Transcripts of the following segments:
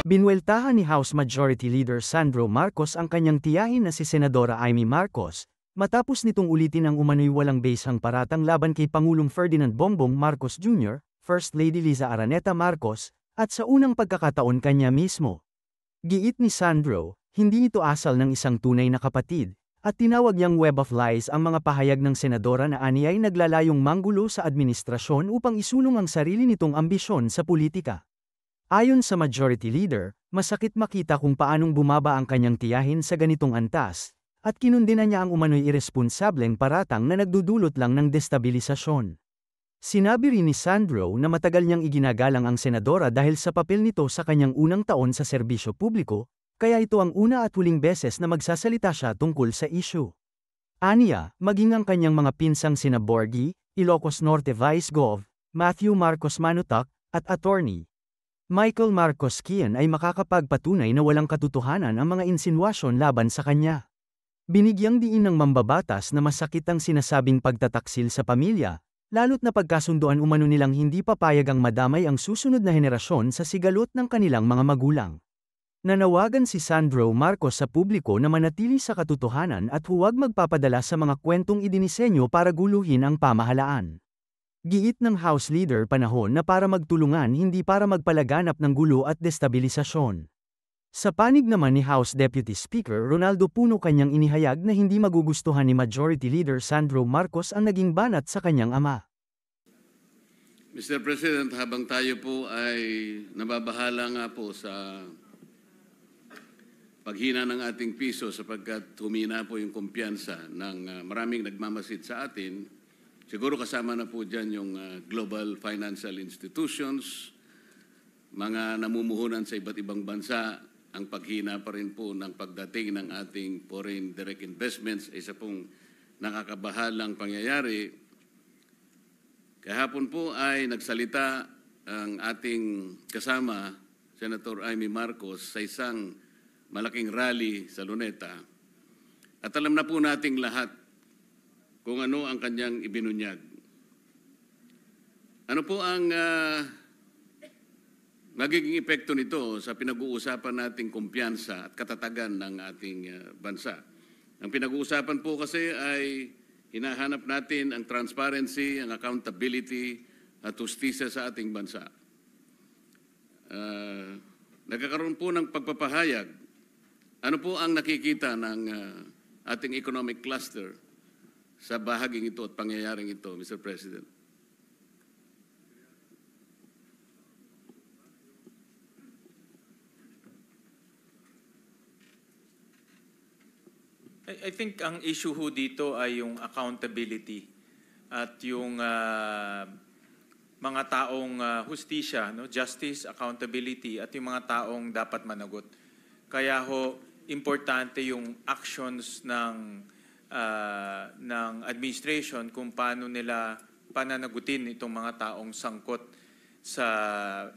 Binueltahan ni House Majority Leader Sandro Marcos ang kanyang tiyahin na si Senadora Amy Marcos, matapos nitong ulitin ang umano'y walang basehang paratang laban kay Pangulong Ferdinand Bongbong Marcos Jr., First Lady Liza Araneta Marcos, at sa unang pagkakataon kanya mismo. Giit ni Sandro, hindi ito asal ng isang tunay na kapatid, at tinawag niyang web of lies ang mga pahayag ng senadora na aniyay naglalayong manggulo sa administrasyon upang isulong ang sarili nitong ambisyon sa politika. Ayon sa Majority Leader, masakit makita kung paanong bumaba ang kanyang tiyahin sa ganitong antas, at kinundina niya ang umano'y iresponsableng paratang na nagdudulot lang ng destabilisasyon. Sinabi rin ni Sandro na matagal niyang iginagalang ang senadora dahil sa papel nito sa kanyang unang taon sa serbisyo publiko, kaya ito ang una at huling beses na magsasalita siya tungkol sa issue. Aniya, maging ang kanyang mga pinsang sina Borgie, Ilocos Norte Vice Gov, Matthew Marcos Manutak, at Attorney Michael Marcos Kian ay makakapagpatunay na walang katotohanan ang mga insinuasyon laban sa kanya. Binigyang diin ng mambabatas na masakit ang sinasabing pagtataksil sa pamilya, lalo't na pagkasunduan umano nilang hindi papayag ang madamay ang susunod na henerasyon sa sigalot ng kanilang mga magulang. Nanawagan si Sandro Marcos sa publiko na manatili sa katotohanan at huwag magpapadala sa mga kwentong idinisenyo para guluhin ang pamahalaan. Giit ng House Leader panahon na para magtulungan hindi para magpalaganap ng gulo at destabilisasyon. Sa panig naman ni House Deputy Speaker Ronaldo Puno kanyang inihayag na hindi magugustuhan ni Majority Leader Sandro Marcos ang naging banat sa kanyang ama. Mr. President, habang tayo po ay nababahala nga po sa paghina ng ating piso sapagkat humina po yung kumpiyansa ng maraming nagmamasid sa atin, siguro kasama na po dyan yung global financial institutions, mga namumuhunan sa iba't ibang bansa, ang paghina pa rin po ng pagdating ng ating foreign direct investments, isa pong nakakabahalang pangyayari. Kahapon po ay nagsalita ang ating kasama, Senator Amy Marcos, sa isang malaking rally sa Luneta. At alam na po nating lahat kung ano ang kanyang ibinunyag. Ano po ang magiging epekto nito sa pinag-uusapan nating kumpiyansa at katatagan ng ating bansa? Ang pinag-uusapan po kasi ay hinahanap natin ang transparency, ang accountability at justisya sa ating bansa. Nagkakaroon po ng pagpapahayag. Ano po ang nakikita ng ating economic cluster sa bahaging ito at pangyayaring ito, Mr. President? I think ang issue ho dito ay yung accountability at yung mga taong hustisya, no? Justice, accountability at yung mga taong dapat managot. Kaya ho, importante yung actions ng administration kung paano nila pananagutin itong mga taong sangkot sa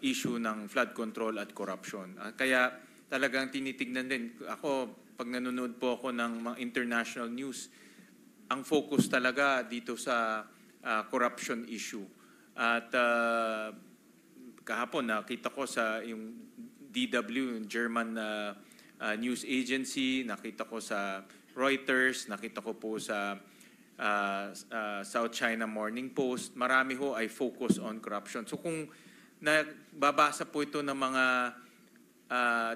issue ng flood control at corruption. Kaya talagang tinitignan din. Ako, pag nanonood po ako ng mga international news, ang focus talaga dito sa corruption issue. At kahapon nakita ko sa yung DW, yung German news agency, nakita ko sa Reuters, nakita ko po sa South China Morning Post, marami ho ay focus on corruption. So kung nababasa po ito ng mga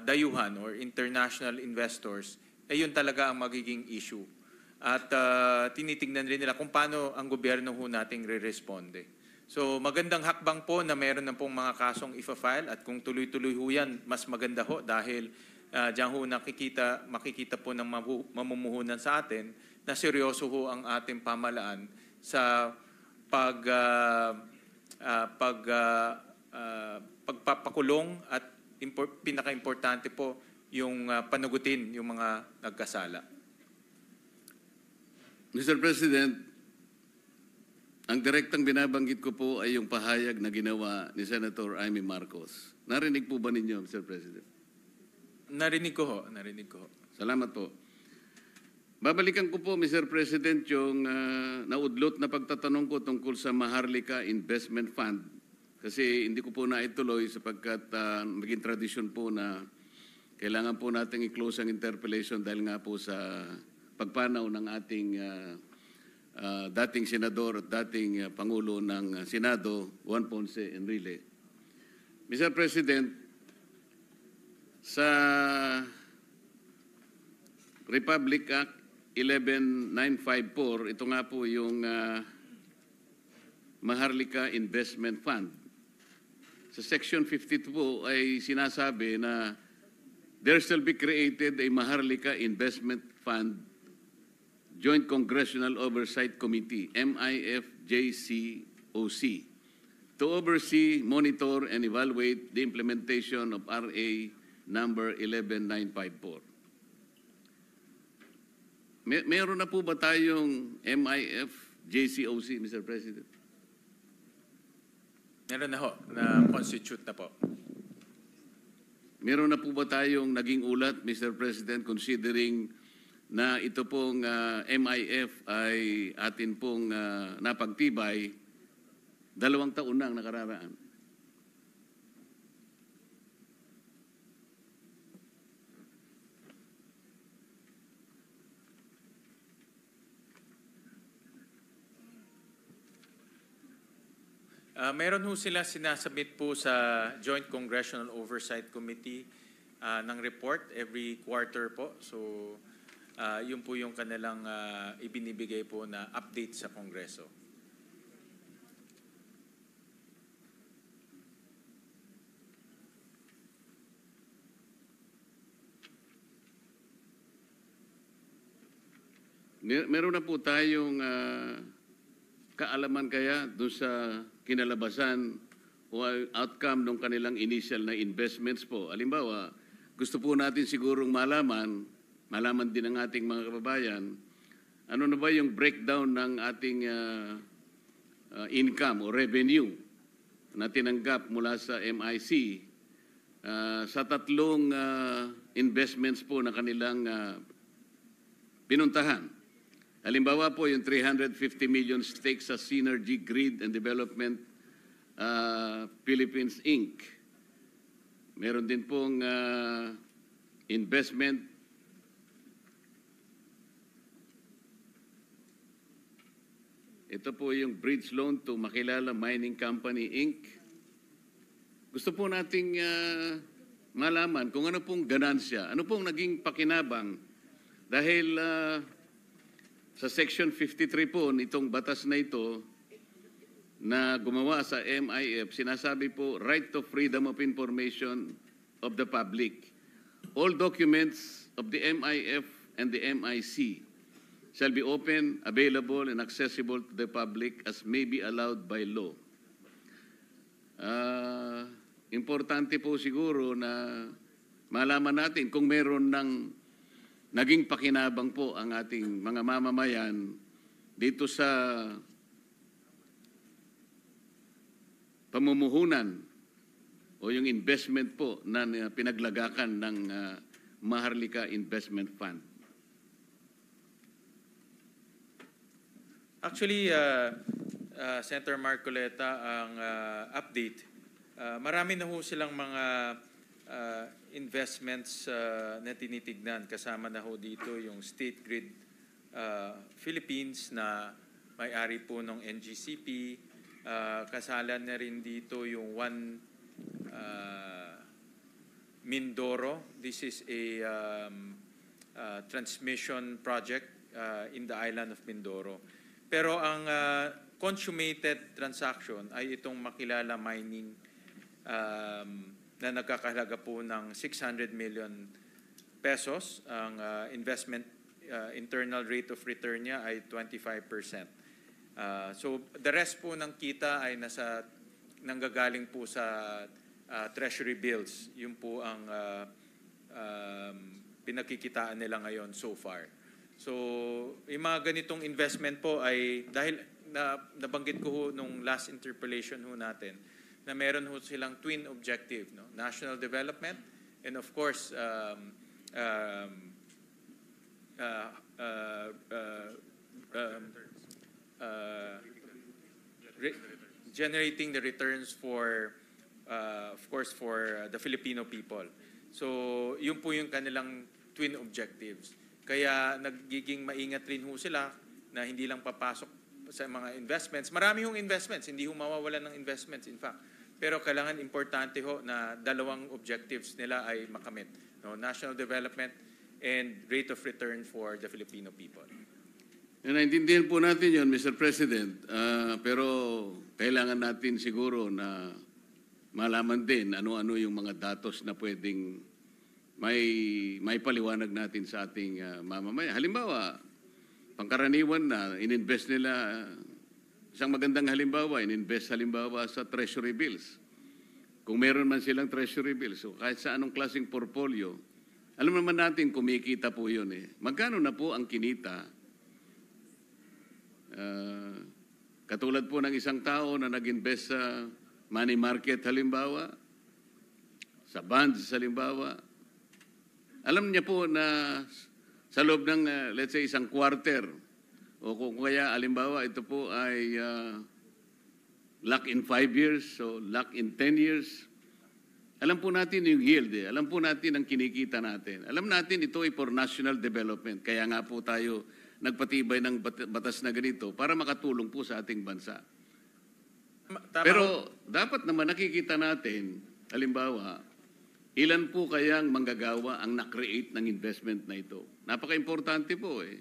dayuhan or international investors, yun talaga ang magiging issue. At tinitingnan rin nila kung paano ang gobyerno ho nating re-responde. So magandang hakbang po na meron na pong mga kasong ifa-file at kung tuloy-tuloy ho yan, mas maganda ho dahil diyan ho makikita po ng mamumuhunan sa atin na seryoso ho ang ating pamahalaan sa pagpapakulong at pinaka-importante po yung panagutin yung mga nagkasala. Mr. President, ang direktang binabanggit ko po ay yung pahayag na ginawa ni Senator Amy Marcos. Narinig po ba ninyo, Mr. President? Narinig ko ho. Salamat po. Babalikan ko po, Mr. President, yung naudlot na pagtatanong ko tungkol sa Maharlika Investment Fund Kasi hindi ko po naituloy sapagkat naging tradisyon po na kailangan po nating i-close ang interpellation dahil nga po sa pagpanaw ng ating dating senador at dating Pangulo ng Senado, Juan Ponce Enrile. Mr. President, sa Republic Act 11954, ito nga po yung Maharlika Investment Fund. Sa Section 52 po ay sinasabi na there shall be created a Maharlika Investment Fund Joint Congressional Oversight Committee, MIFJCOC, to oversee, monitor, and evaluate the implementation of RA number 11954. Meron na po ba tayong MIFJCOC, Mr. President? Meron na ho, na constitute na po. Meron na po ba tayong naging ulat, Mr. President, considering na ito pong MIF ay atin pong napagtibay 2 taon na ang nakararaan? Meron ho sila sinasabit po sa Joint Congressional Oversight Committee ng report every quarter po. So, yun po yung kanilang ibinibigay po na update sa Kongreso. Meron na po tayong kaalaman kaya doon sa kinalabasan o outcome ng kanilang initial na investments po. Halimbawa, gusto po natin sigurong malaman din ng ating mga kababayan, ano na ba yung breakdown ng ating income o revenue na tinanggap mula sa MIC sa 3 investments po na kanilang pinuntahan. Halimbawa po yung 350 million stake sa Synergy Grid and Development Philippines Inc. Meron din pong investment ito po yung bridge loan to Makilala Mining Company Inc. Gusto po nating malaman kung ano pong ganansya, ano pong naging pakinabang dahil sa Section 53 po nitong batas na ito na gumawa sa MIF, sinasabi po, right to freedom of information of the public. All documents of the MIF and the MIC shall be open, available, and accessible to the public as may be allowed by law. Importante po siguro na malaman natin kung meron ng naging pakinabang po ang ating mga mamamayan dito sa pamumuhunan o yung investment po na pinaglagakan ng Maharlika Investment Fund. Actually, Senator Marcoleta, ang update, marami na ho silang mga investments na tinitignan. Kasama na ho dito yung State Grid Philippines na may-ari po ng NGCP. Kasalan na rin dito yung Mindoro. This is a transmission project in the island of Mindoro. Pero ang consummated transaction ay itong Makilala Mining na nagkakahalaga po ng 600 million pesos. Ang investment internal rate of return niya ay 25%. So the rest po ng kita ay nanggagaling po sa treasury bills. Yun po ang pinagkikitaan nila ngayon so far. So yung mga ganitong investment po ay dahil nabanggit ko ho nung last interpellation ho natin na meron ho silang twin objective, no? National development and of course generating the returns for, of course, for the Filipino people. So, yun po yung kanilang twin objectives. Kaya nagiging maingat rin ho sila na hindi lang papasok sa mga investments. Marami hong investments, hindi ho mawawalan ng investments in fact. Pero kailangan importante ho na dalawang objectives nila ay makamit. No? National development and rate of return for the Filipino people. Naintindihan po natin yun, Mr. President. Pero kailangan natin siguro na malaman din ano-ano yung mga datos na pwedeng may paliwanag natin sa ating mamamayan. Halimbawa, pangkaraniwan na ininvest nila, isang magandang halimbawa, ininvest halimbawa sa treasury bills. Kung meron man silang treasury bills, so kahit sa anong klaseng portfolio, alam naman natin kumikita po yun eh. Magkano na po ang kinita? Katulad po ng isang tao na nag-invest sa money market halimbawa, sa bonds halimbawa, alam niya po na sa loob ng, let's say, isang quarter, o kung kaya, halimbawa, ito po ay lock in 5 years, so lock in 10 years, alam po natin yung yield eh. Alam po natin ang kinikita natin. Alam natin ito ay for national development. Kaya nga po tayo nagpatibay ng batas na ganito para makatulong po sa ating bansa. Tama. Pero dapat naman nakikita natin, halimbawa, ilan po kayang manggagawa ang na-create ng investment na ito? Napaka-importante po eh.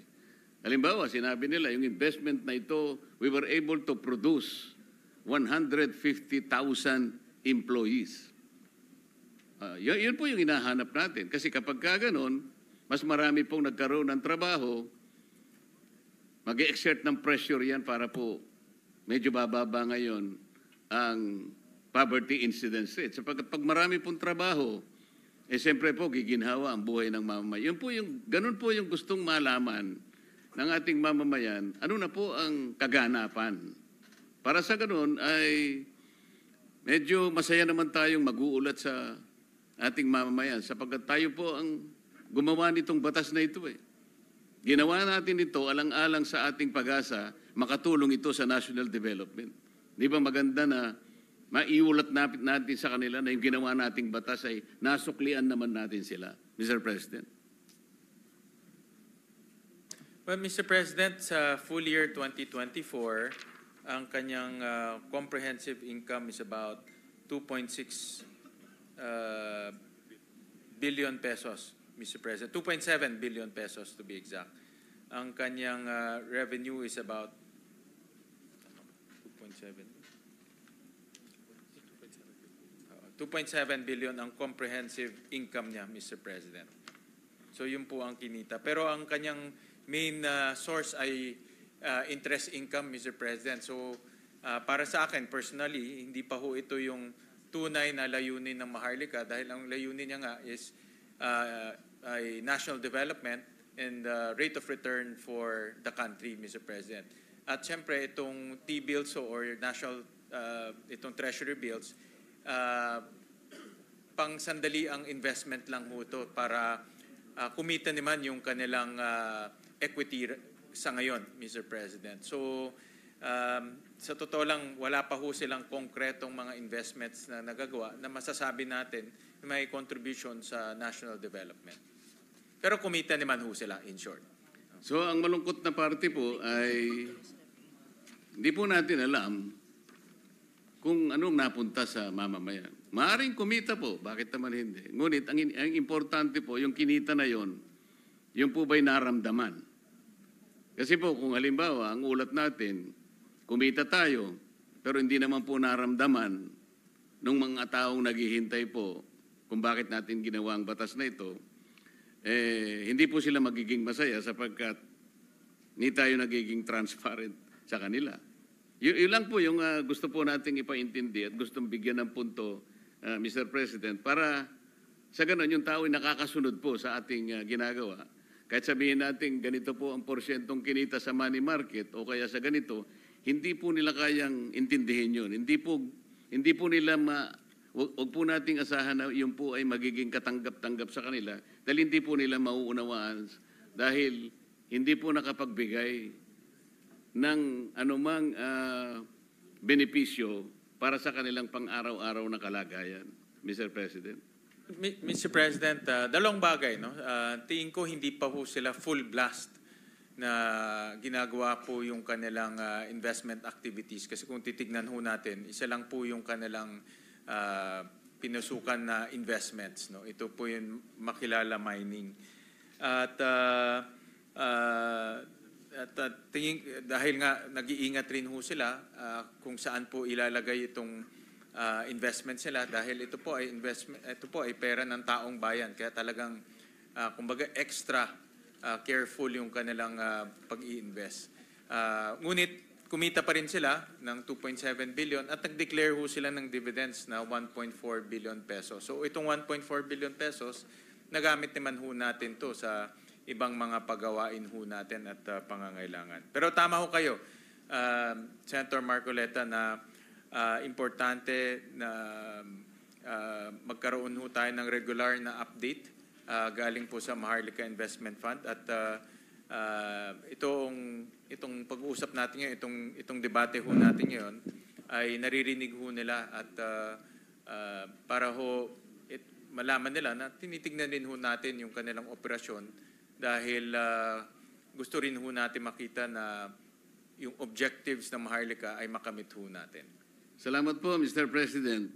Halimbawa, sinabi nila, yung investment na ito, we were able to produce 150,000 employees. Yun po yung hinahanap natin. Kasi kapag gano'n, mas marami pong nagkaroon ng trabaho, mag-exert ng pressure yan para po medyo bababa ngayon ang poverty incidence rate. Sapagkat pag marami pong trabaho, siyempre po giginhawa ang buhay ng mamamayan. Ganun po yung gustong malaman ng ating mamamayan. Ano na po ang kaganapan? Para sa ganun ay medyo masaya naman tayong mag-uulat sa ating mamamayan sapagkat tayo po ang gumawa nitong batas na ito eh. Ginawa natin ito alang-alang sa ating pag-asa, makatulong ito sa national development. Di ba maganda na maiulat natin sa kanila na yung ginawa nating batas ay nasuklian naman natin sila, Mr. President? Well, Mr. President, sa full year 2024, ang kanyang comprehensive income is about 2.6 billion pesos, Mr. President. 2.7 billion pesos to be exact. Ang kanyang revenue is about 2.7 billion ang comprehensive income niya, Mr. President. So yun po ang kinita. Pero ang kanyang main source ay interest income, Mr. President. So para sa akin, personally, hindi pa ho ito yung tunay na layunin ng Maharlika dahil ang layunin niya nga is ay national development and rate of return for the country, Mr. President. At siyempre, itong T-bills or national, itong treasury bills, pang sandali ang investment lang ho ito para kumita naman yung kanilang equity sa ngayon, Mr. President. So, sa totoo lang, wala pa ho silang konkretong mga investments na nagagawa na masasabi natin may contribution sa national development. Pero kumita naman ho sila, in short. So, ang malungkot na parte po ay hindi po natin alam kung anong napunta sa mamamayan. Maaring kumita po, bakit naman hindi? Ngunit, ang importante po, yung kinita na yon, yung po ba'y naramdaman? Kasi po, kung halimbawa, ang ulat natin, kumita tayo, pero hindi naman po naramdaman ng mga taong naghihintay po kung bakit natin ginawa ang batas na ito, hindi po sila magiging masaya sapagkat hindi tayo nagiging transparent sa kanila. Yun lang po yung gusto po nating ipaintindi at gustong bigyan ng punto, Mr. President, para sa ganun yung tao ay nakakasunod po sa ating ginagawa. Kahit sabihin natin ganito po ang porsyentong kinita sa money market o kaya sa ganito, hindi po nila kayang intindihin yun. Hindi po nila huwag po nating asahan na yun po ay magiging katanggap-tanggap sa kanila dahil hindi po nila mauunawaan dahil hindi po nakapagbigay ng anumang benepisyo para sa kanilang pang-araw-araw na kalagayan, Mr. President? Mr. President, dalawang bagay. No? Tingin ko hindi pa po sila full blast na ginagawa po yung kanilang investment activities. Kasi kung titignan ho natin, isa lang po yung kanilang pinusukan na investments. No? Ito po yung Makilala Mining. At tingin, dahil nga nag-iingat rin ho sila kung saan po ilalagay itong investments nila dahil ito po ay pera ng taong bayan. Kaya talagang kumbaga extra careful yung kanilang pag-i-invest. Ngunit kumita pa rin sila ng 2.7 billion at nag-declare ho sila ng dividends na 1.4 billion pesos. So itong 1.4 billion pesos, nagamit naman ho natin to sa ibang mga pagawain ho natin at pangangailangan. Pero tama ho kayo, Senator Marcoleta, na importante na magkaroon ho tayo ng regular na update galing po sa Maharlika Investment Fund at itong pag-uusap natin ngayon, itong debate ho natin ngayon ay naririnig ho nila at para ho malaman nila na tinitignan din ho natin yung kanilang operasyon dahil gusto rin ho natin makita na yung objectives ng Maharlika ay makamit ho natin. Salamat po, Mr. President.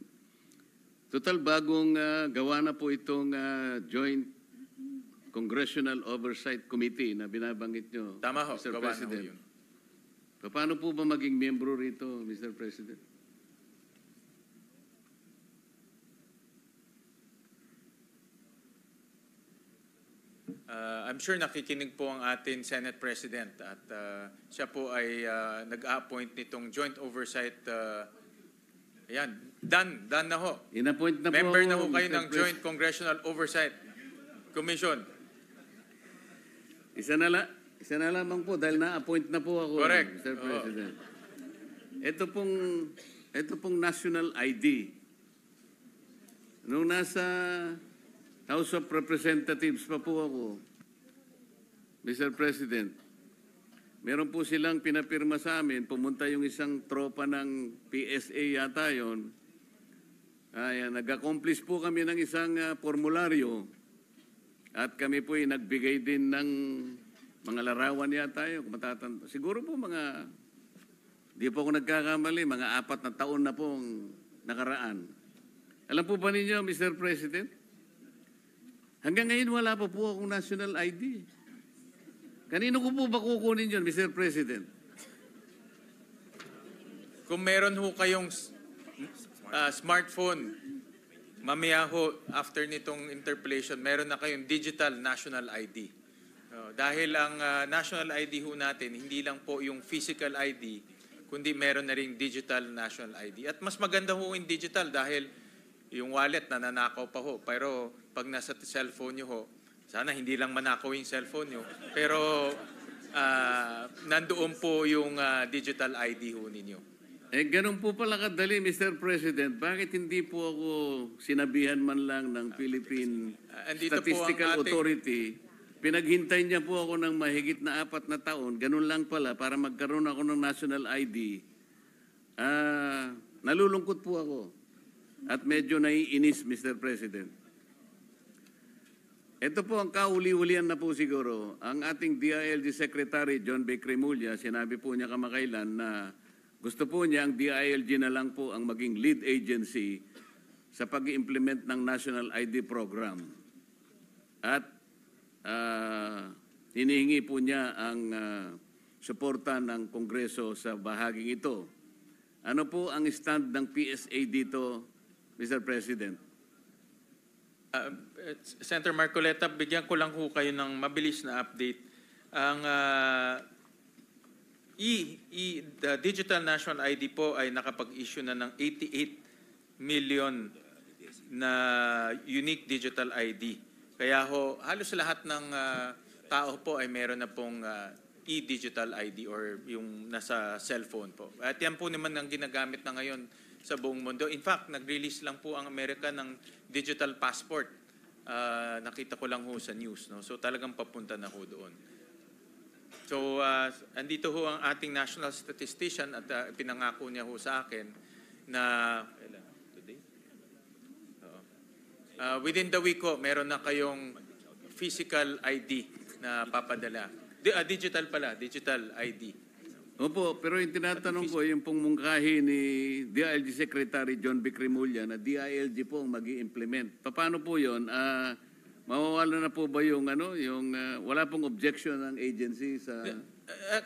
Total bagong gawa na po itong Joint Congressional Oversight Committee na binabanggit nyo, Tama ho, Mr. gawa na ho President. yun. Paano po ba maging membro rito, Mr. President? I'm sure nakikinig po ang ating Senate President at siya po ay nag-appoint nitong Joint Oversight. Ayan, done na ho. In-appoint na Member po na ako, ho kayo Mr. ng Joint Congressional Oversight Commission. Isa na lamang po dahil na-appoint na po ako, Correct. Mr. Oo. President. Ito pong national ID. Nung nasa House of Representatives pa po ako, Mr. President, meron po silang pinapirma sa amin, pumunta yung isang tropa ng PSA yata yun. Nag-accomplish po kami ng isang formularyo at kami po ay nagbigay din ng mga larawan yata yun. Siguro po di po ako nagkakamali, mga 4 na taon na pong nakaraan. Alam po ba ninyo, Mr. President? Hanggang ngayon wala pa po akong national ID. Kanino ko po ba kukunin yun, Mr. President? Kung meron ho kayong smartphone, mamaya ho, after nitong interpellation, meron na kayong digital national ID. Dahil ang national ID ho natin, hindi lang po yung physical ID, kundi meron na rin digital national ID. At mas maganda ho yung digital dahil yung wallet nananakaw pa ho. Pero pag nasa cellphone nyo ho, sana hindi lang manakaw yung cellphone nyo, pero nandoon po yung digital ID ho ninyo. Ganun po pala kadali, Mr. President. Bakit hindi po ako sinabihan man lang ng Philippine Statistical Authority? Pinaghintay niya po ako ng mahigit na 4 na taon. Ganun lang pala para magkaroon ako ng national ID. Nalulungkot po ako. At medyo naiinis, Mr. President. Ito po ang kauli-ulian na po siguro. Ang ating DILG Secretary, John B. Cremulya, sinabi po niya kamakailan na gusto po niya ang DILG na lang po ang maging lead agency sa pag-implement ng National ID Program. At hinihingi po niya ang suporta ng Kongreso sa bahaging ito. Ano po ang stand ng PSA dito, Mr. President? Senator Marcoleta, bigyan ko lang ho kayo ng mabilis na update. Ang the Digital National ID po ay nakapag-issue na ng 88 million na unique digital ID. Kaya ho, halos lahat ng tao po ay meron na pong e-digital ID or yung nasa cellphone po. At yan po naman ang ginagamit na ngayon sa buong mundo. In fact, nag-release lang po ang Amerika ng digital passport. Nakita ko lang ho sa news. No? So talagang papunta na ho doon. So So, andito ho ang ating national statistician at pinangako niya ho sa akin na today? Within the week ho, meron na kayong physical ID na papadala. Digital pala, digital ID. Opo, pero yung tinatanong ko, yung pong mungkahi ni DILG Secretary John B. Cremulya na DILG po ang mag-i-implement. Paano po yun? Mawawala na po ba yung, wala pong objection ng agency sa...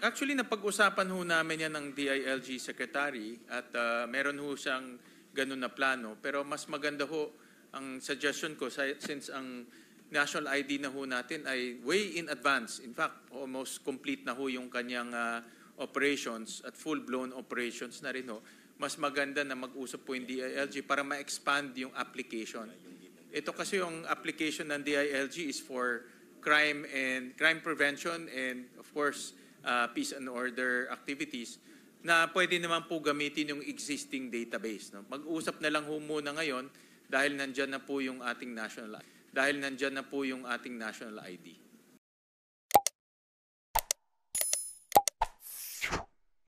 Actually, napag-usapan ho namin yan ng DILG Secretary at meron ho siyang ganun na plano. Pero mas maganda ho ang suggestion ko since ang national ID na ho natin ay way in advance. In fact, almost complete na ho yung kanyang operations at full-blown operations na rin ho. Mas maganda na mag-usap po yung DILG para ma-expand yung application. Ito kasi yung application ng DILG is for crime prevention and of course peace and order activities na pwede naman po gamitin yung existing database. No? Mag-usap na lang ho muna ngayon dahil nandyan na po yung ating national ID.